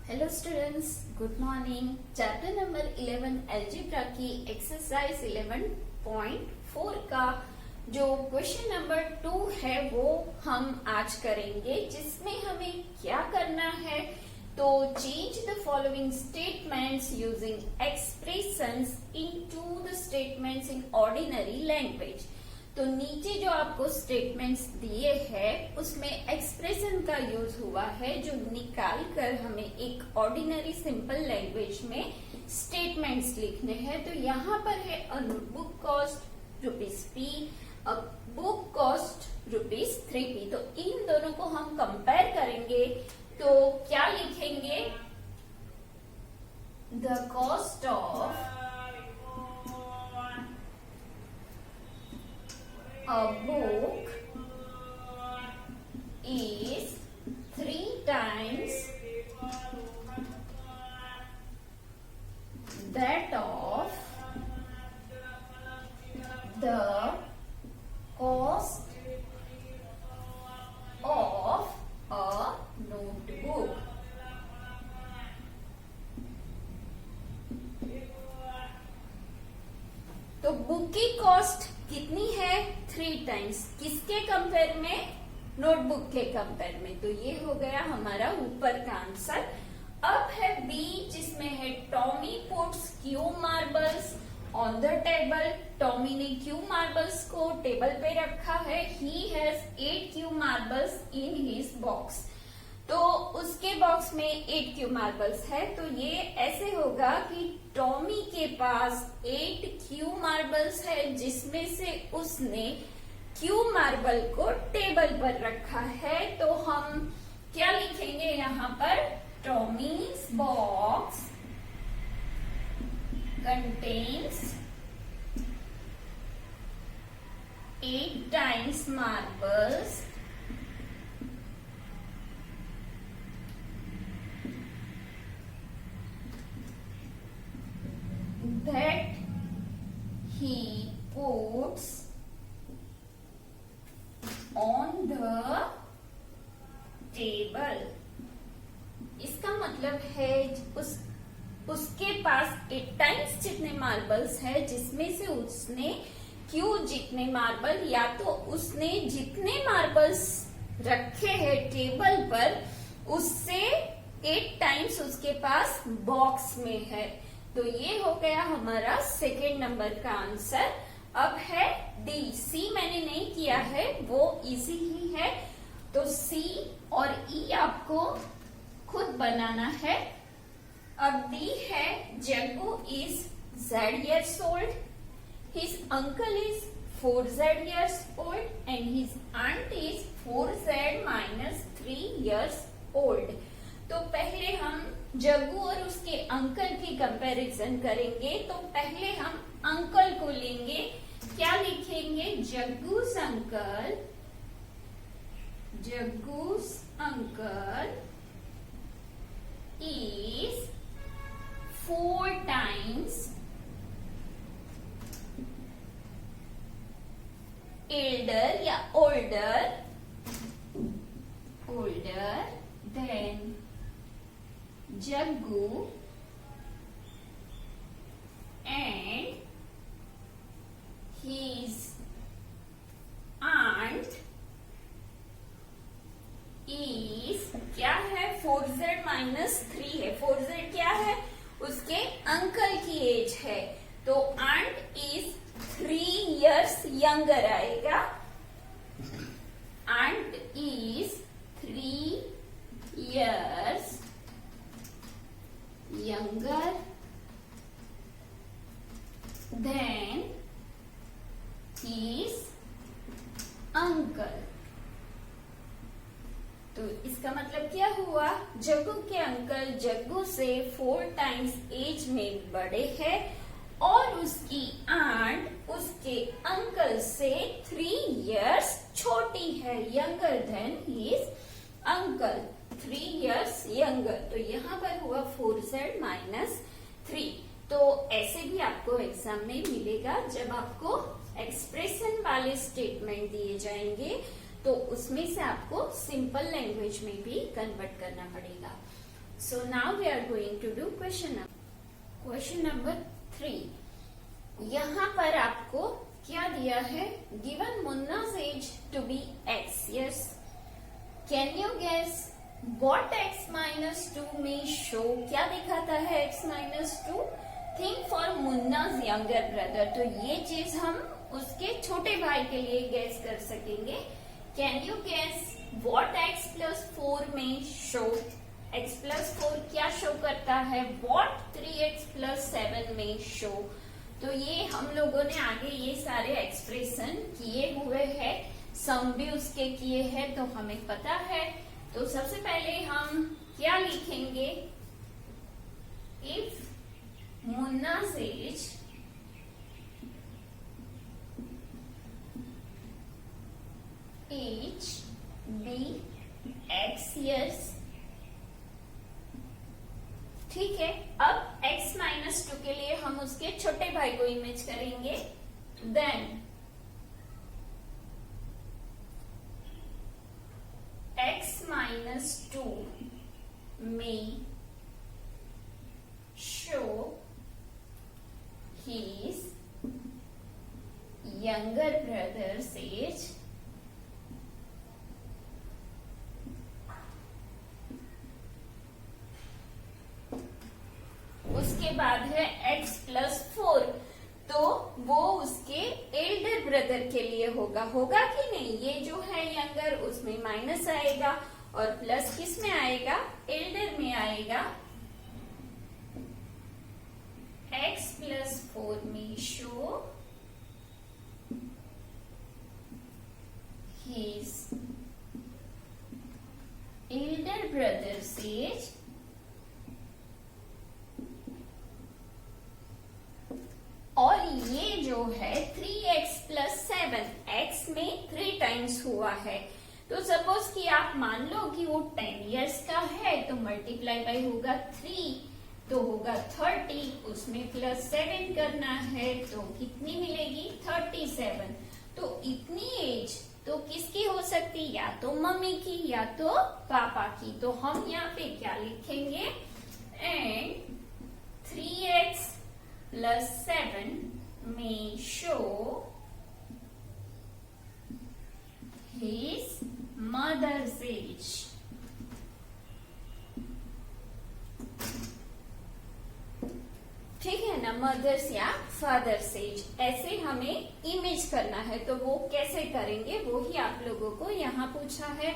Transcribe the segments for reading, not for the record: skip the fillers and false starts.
Hello students, good morning. Chapter number 11 algebra की exercise 11.4 का जो क्वेश्चन नंबर 2 है वो हम आज करेंगे, जिसमें हमें क्या करना है तो change the following statements using expressions into the statements in ordinary language. तो नीचे जो आपको स्टेटमेंट्स दिए हैं उसमें एक्सप्रेशन का यूज हुआ है, जो निकाल कर हमें एक ऑर्डिनरी सिंपल लैंग्वेज में स्टेटमेंट्स लिखने हैं। तो यहाँ पर है a book cost ₹P, a book cost ₹3P। तो इन दोनों को हम कंपेयर करेंगे तो क्या लिखेंगे? The cost of a book is 3 times that of the cost of a notebook. तो बुक की कॉस्ट कितनी है? 3 टाइम्स। किसके कंपेयर में? नोटबुक के कंपेयर में। तो ये हो गया हमारा ऊपर का आंसर। अब है बी, जिसमें है Tommy puts Q marbles on the table. Tommy ने क्यू मार्बल्स को टेबल पे रखा है। He has 8 Q marbles in his box. तो उसके बॉक्स में 8 क्यू मार्बल्स है। तो ये ऐसे होगा कि टॉमी के पास 8 क्यू मार्बल्स है, जिसमें से उसने क्यू मार्बल को टेबल पर रखा है। तो हम क्या लिखेंगे यहाँ पर? Tommy's box contains 8 times marbles that he puts on the table। इसका मतलब है उसके पास 8 टाइम्स जितने मार्बल्स है, जिसमें से उसने क्यू जितने मार्बल, या तो उसने जितने मार्बल्स रखे हैं टेबल पर उससे 8 टाइम्स उसके पास बॉक्स में है। तो ये हो गया हमारा सेकेंड नंबर का आंसर। अब है डी। सी मैंने नहीं किया है, वो इजी ही है। तो सी और ई आपको खुद बनाना है। अब डी है Jaggu is Z years old, his uncle is 4Z years old and his aunt is 4Z minus 3 years old। तो पहले हम जग्गू और उसके अंकल की कंपैरिजन करेंगे। तो पहले हम अंकल को लेंगे। क्या लिखेंगे? जग्गूस अंकल इज 4 टाइम्स एल्डर या older than Jaggu and his aunt is क्या है? 4Z minus 3 है। 4Z क्या है? उसके अंकल की एज है। तो aunt is 3 years younger आएगा। aunt is 3 years younger than his uncle। तो इसका मतलब क्या हुआ? जग्गू के अंकल जग्गू से 4 टाइम्स एज में बड़े हैं और उसकी आंट उसके अंकल से 3 years छोटी है, younger than his uncle, 3 years younger। तो यहाँ पर हुआ 4Z minus 3। तो ऐसे भी आपको एग्जाम में मिलेगा, जब आपको एक्सप्रेशन वाले स्टेटमेंट दिए जाएंगे तो उसमें से आपको सिंपल लैंग्वेज में भी कन्वर्ट करना पड़ेगा। So now we are going to do question number 3. यहाँ पर आपको क्या दिया है? Given Munna's age to be x. Yes. Can you guess what x minus 2 may show? क्या दिखाता है x minus 2? Think for Munna's younger brother. तो ये चीज हम उसके छोटे भाई के लिए गैस कर सकेंगे. Can you guess what x plus 4 may show? x plus 4 क्या शो करता है? What 3x plus 7 may show? तो ये हम लोगों ने आगे ये सारे एक्सप्रेशन किए हुए हैं, सम भी उसके किए हैं, तो हमें पता है. तो सबसे पहले हम क्या लिखेंगे? If Munna's age be x years. ठीक है. अब x माइनस 2 के लिए हम उसके छोटे भाई को इमेज करेंगे. Then x minus 2 may show his younger brother's age उसके बाद है x plus 4. तो वो उसके एल्डर ब्रदर के लिए होगा कि नहीं? ये जो है यंगर, उसमें माइनस आएगा और प्लस किस में आएगा? एल्डर में आएगा. x plus 4 में show his elder brother's age और ये जो है 3x plus 7, x में 3 टाइम्स हुआ है. तो सपोज कि आप मान लो कि वो 10 इयर्स का है, तो मल्टीप्लाई बाय होगा 3, तो होगा 30, उसमें प्लस 7 करना है, तो कितनी मिलेगी? 37. तो इतनी एज तो किसकी हो सकती? या तो मम्मी की या तो पापा की. तो हम यहाँ पे क्या लिखेंगे? And 3x plus 7 may show his mother's age. ठीक है ना? मदर्स या फादर्स एज ऐसे हमें इमेज करना है. तो वो कैसे करेंगे वो ही आप लोगों को यहाँ पूछा है.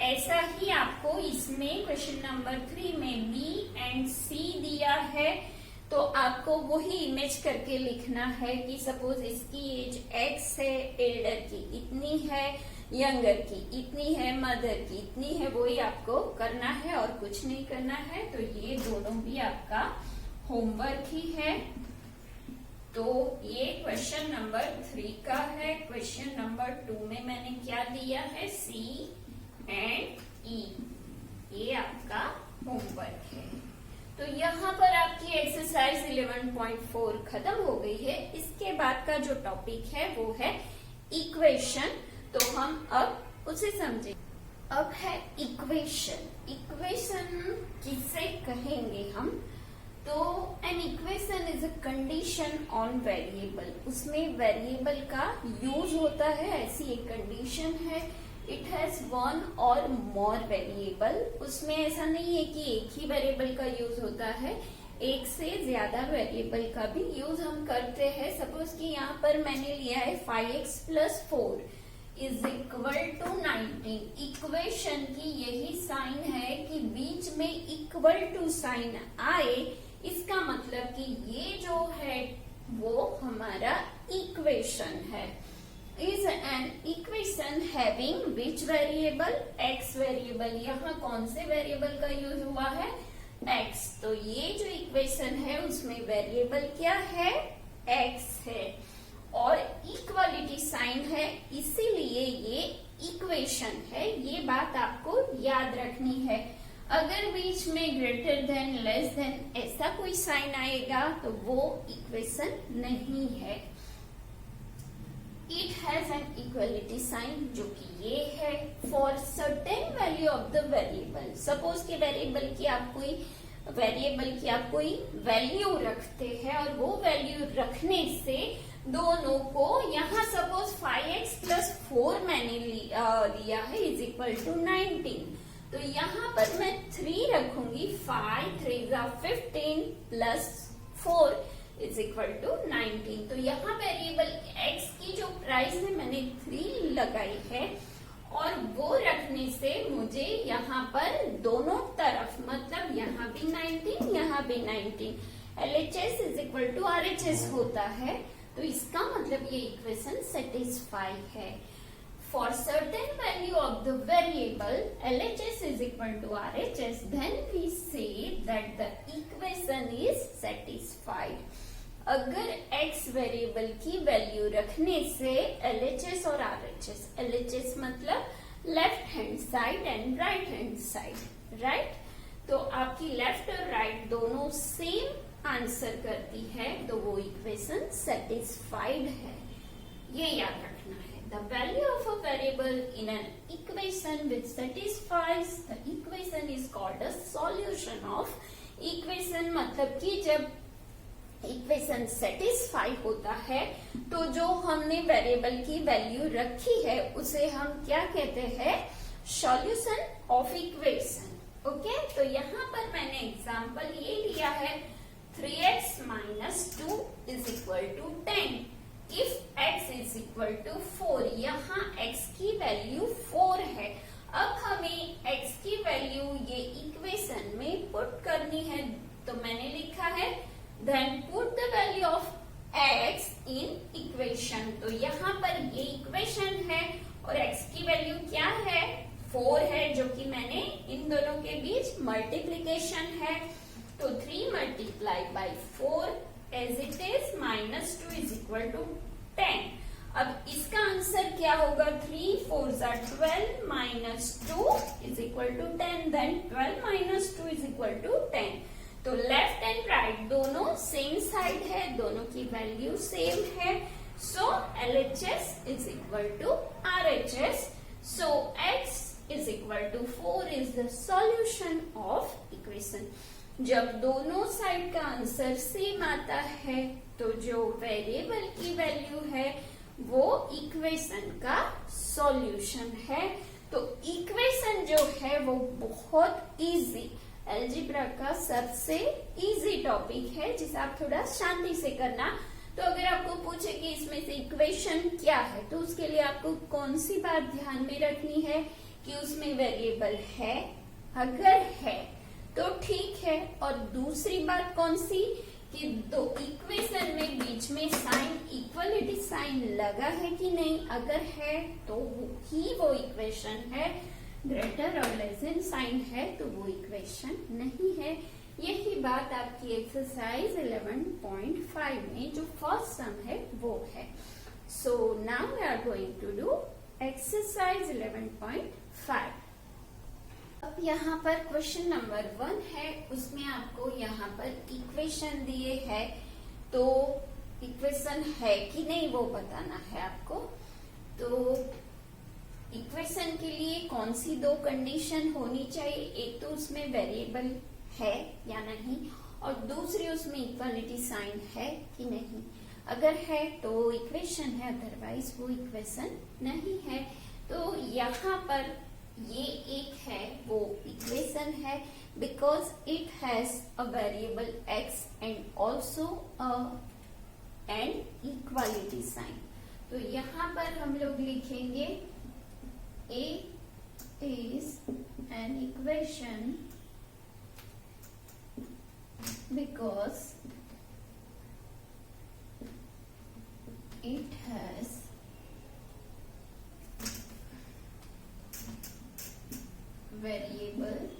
ऐसा ही आपको इसमें क्वेश्चन नंबर 3 में बी एंड सी दिया है. तो आपको वही इमेज करके लिखना है कि सपोज इसकी एज x है, एल्डर की इतनी है, यंगर की इतनी है, मदर की इतनी है. वही आपको करना है और कुछ नहीं करना है. तो ये दोनों भी आपका होमवर्क ही है. तो ये क्वेश्चन नंबर 3 का है. क्वेश्चन नंबर 2 में मैंने क्या दिया है? C and E. ये आपका होमवर्क है. तो यहाँ पर आपकी एक्सरसाइज 11.4 खत्म हो गई है. इसके बाद का जो टॉपिक है वो है इक्वेशन. तो हम अब उसे समझें. अब है इक्वेशन. इक्वेशन किसे कहेंगे हम? तो an equation is a condition on variable. उसमें वेरिएबल का यूज होता है, ऐसी एक कंडीशन है. इट हैज वन और मोर वेरिएबल. उसमें ऐसा नहीं है कि एक ही वेरिएबल का यूज होता है, एक से ज्यादा वेरिएबल का भी यूज हम करते हैं. सपोज कि यहाँ पर मैंने लिया है 5x plus 4 is equal to 19. Equation की यही साइन है कि बीच में इक्वल टू साइन आए. इसका मतलब कि ये जो है वो हमारा इक्वेशन है. Is an equation having which variable? x variable. यहाँ कौन से वेरिएबल का यूज हुआ है? x. तो ये जो इक्वेशन है उसमें वेरिएबल क्या है? x है और इक्वालिटी साइन है, इसीलिए ये इक्वेशन है. ये बात आपको याद रखनी है. अगर बीच में ग्रेटर देन, लेस देन ऐसा कोई साइन आएगा तो वो इक्वेशन नहीं है. It has an equality sign जो कि ये है for certain value of the variable. Suppose कि वेरिएबल की आप कोई वैल्यू रखते हैं और वो वैल्यू रखने से दोनों को यहाँ सपोज 5x प्लस 4 मैंने लिया है इज इक्वल टू 19। तो यहाँ पर मैं 3 रखूंगी, 5 3 15 प्लस 4 इज इक्वल टू 19। तो यहाँ वेरिएबल x की जो प्राइस है मैंने 3 लगाई है और वो रखने से मुझे यहाँ पर दोनों तरफ मतलब यहाँ भी 19 यहाँ भी 19 LHS is equal to RHS होता है। तो इसका मतलब ये इक्वेशन सेटिस्फाई है। For certain value of the variable LHS is equal to RHS, then we say that the equation is satisfied. अगर x वेरिएबल की वैल्यू रखने से LHS और RHS, LHS मतलब left hand side and right hand side, right. तो आपकी left और right दोनों सेम आंसर करती है तो वो इक्वेशन सेटिस्फाइड है, ये याद रखना है। The value of a variable in an equation which satisfies the equation is called a solution of equation। मतलब कि जब इक्वेशन सेटिस्फाई होता है तो जो हमने वेरिएबल की वैल्यू रखी है उसे हम क्या कहते हैं, सॉल्यूशन ऑफ इक्वेशन। ओके, तो यहाँ पर मैंने एग्जांपल ये लिया है 3x minus 2 is equal to 10 if x is equal to 4। यहाँ x की वैल्यू 4 है। अब हमें x की वैल्यू ये इक्वेशन में पुट करनी है, तो मैंने लिखा है then put the value of x in equation. तो यहाँ पर ये इक्वेशन है और x की वैल्यू क्या है, 4 है, जो कि मैंने इन दोनों के बीच मल्टीप्लीकेशन है। तो 3 multiply by 4 as it is minus 2 is equal to 10। अब इसका आंसर क्या होगा, 3 4 12 minus 2 is equal to 10, then 12 minus 2 is equal to 10। तो लेफ्ट एंड राइट दोनों सेम साइड है, दोनों की वैल्यू सेम है। So LHS is equal to RHS। So x is equal to 4 is the solution of equation. जब दोनों side का आंसर सेम आता है तो जो वेरिएबल की वैल्यू है वो इक्वेशन का सॉल्यूशन है। तो इक्वेशन जो है वो बहुत इजी, अलजेब्रा का सबसे इजी टॉपिक है जिसे आप थोड़ा शांति से करना। तो अगर आपको पूछे कि इसमें से इक्वेशन क्या है तो उसके लिए आपको कौन सी बात ध्यान में रखनी है कि उसमें वेरिएबल है, अगर है तो ठीक है, और दूसरी बात कौन सी कि दो इक्वेशन में बीच में साइन इक्वलिटी साइन लगा है कि नहीं, अगर है तो ही वो इक्वेशन है, ग्रेटर और लेस देन साइन है तो वो इक्वेशन नहीं है। यही बात आपकी एक्सरसाइज 11.5 में जो फर्स्ट सम है वो है। So now we are going to do exercise 11.5। अब यहाँ पर क्वेश्चन नंबर 1 है, उसमें आपको यहाँ पर इक्वेशन दिए है, तो इक्वेशन है कि नहीं वो बताना है आपको। तो इक्वेशन के लिए कौन सी 2 कंडीशन होनी चाहिए, एक तो उसमें वेरिएबल है या नहीं और दूसरी उसमें इक्वलिटी साइन है कि नहीं। अगर है तो इक्वेशन है, अदरवाइज वो इक्वेशन नहीं है। तो यहाँ पर ये एक है वो इक्वेशन है because it has a variable x and also and equality sign. तो यहाँ पर हम लोग लिखेंगे A is an equation because it has variable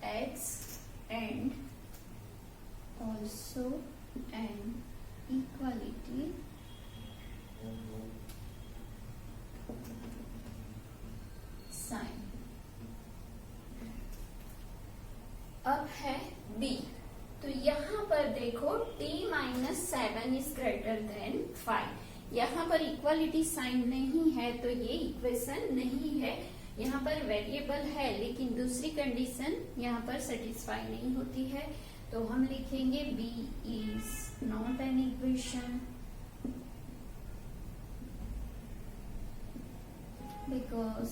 x and also an equality sign. अब है b, तो यहाँ पर देखो t minus 7 is greater than 5। यहाँ पर इक्वालिटी साइन नहीं है तो ये इक्वेशन नहीं है। यहाँ पर वेरिएबल है लेकिन दूसरी कंडीशन यहाँ पर सेटिस्फाई नहीं होती है, तो हम लिखेंगे B is not an equation because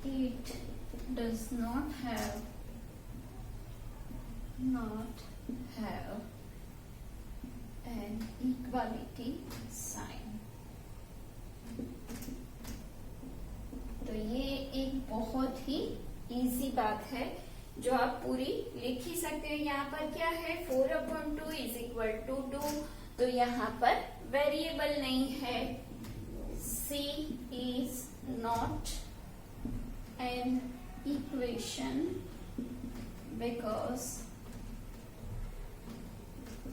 it does not have an equality sign। तो ये एक बहुत ही इजी बात है जो आप पूरी लिख ही सकते हैं। यहाँ पर क्या है 4/2 इज इक्वल टू 2, तो यहाँ पर वेरिएबल नहीं है। C is not an equation because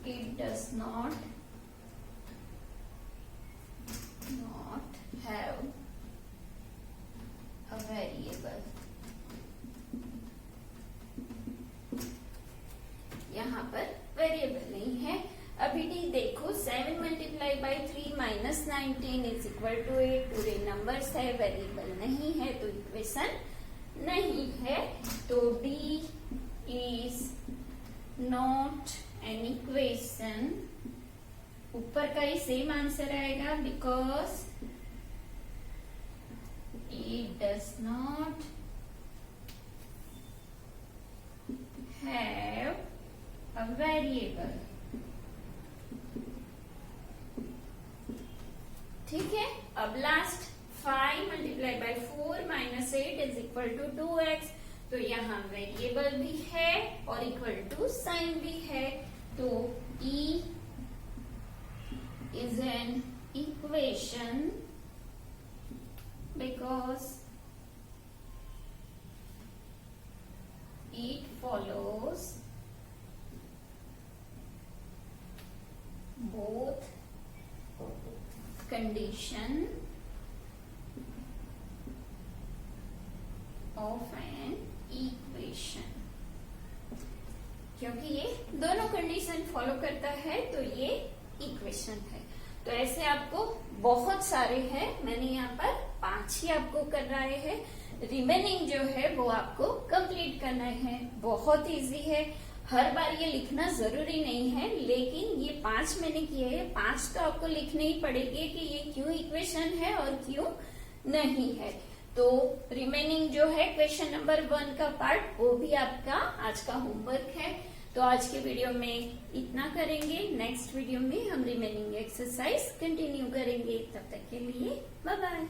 it does not have a variable। यहाँ पर वेरिएबल नहीं है। अभी डी देखो 7 × 3 - 19 इज इक्वल टू 8, पूरे नंबर्स है, वेरिएबल नहीं है तो इक्वेशन नहीं है। तो D is not an equation, ऊपर का ही सेम आंसर आएगा because it does not have a variable. ठीक है, अब last 5 × 4 - 8 is equal to 2x, तो यहाँ वेरिएबल भी है और इक्वल टू साइन भी है, तो E is an equation because it follows both condition of an equation। क्योंकि ये दोनों कंडीशन फॉलो करता है तो ये इक्वेशन है। तो ऐसे आपको बहुत सारे हैं, मैंने यहाँ पर 5 ही आपको कराए हैं, रिमेनिंग जो है वो आपको कंप्लीट करना है। बहुत इजी है, हर बार ये लिखना जरूरी नहीं है, लेकिन ये 5 मैंने किए हैं, 5 तो आपको लिखने ही पड़ेंगे कि ये क्यों इक्वेशन है और क्यों नहीं है। तो रिमेनिंग जो है क्वेश्चन नंबर 1 का पार्ट वो भी आपका आज का होमवर्क है। तो आज के वीडियो में इतना करेंगे, नेक्स्ट वीडियो में हम रिमेनिंग एक्सरसाइज कंटिन्यू करेंगे। तब तक के लिए बाय बाय।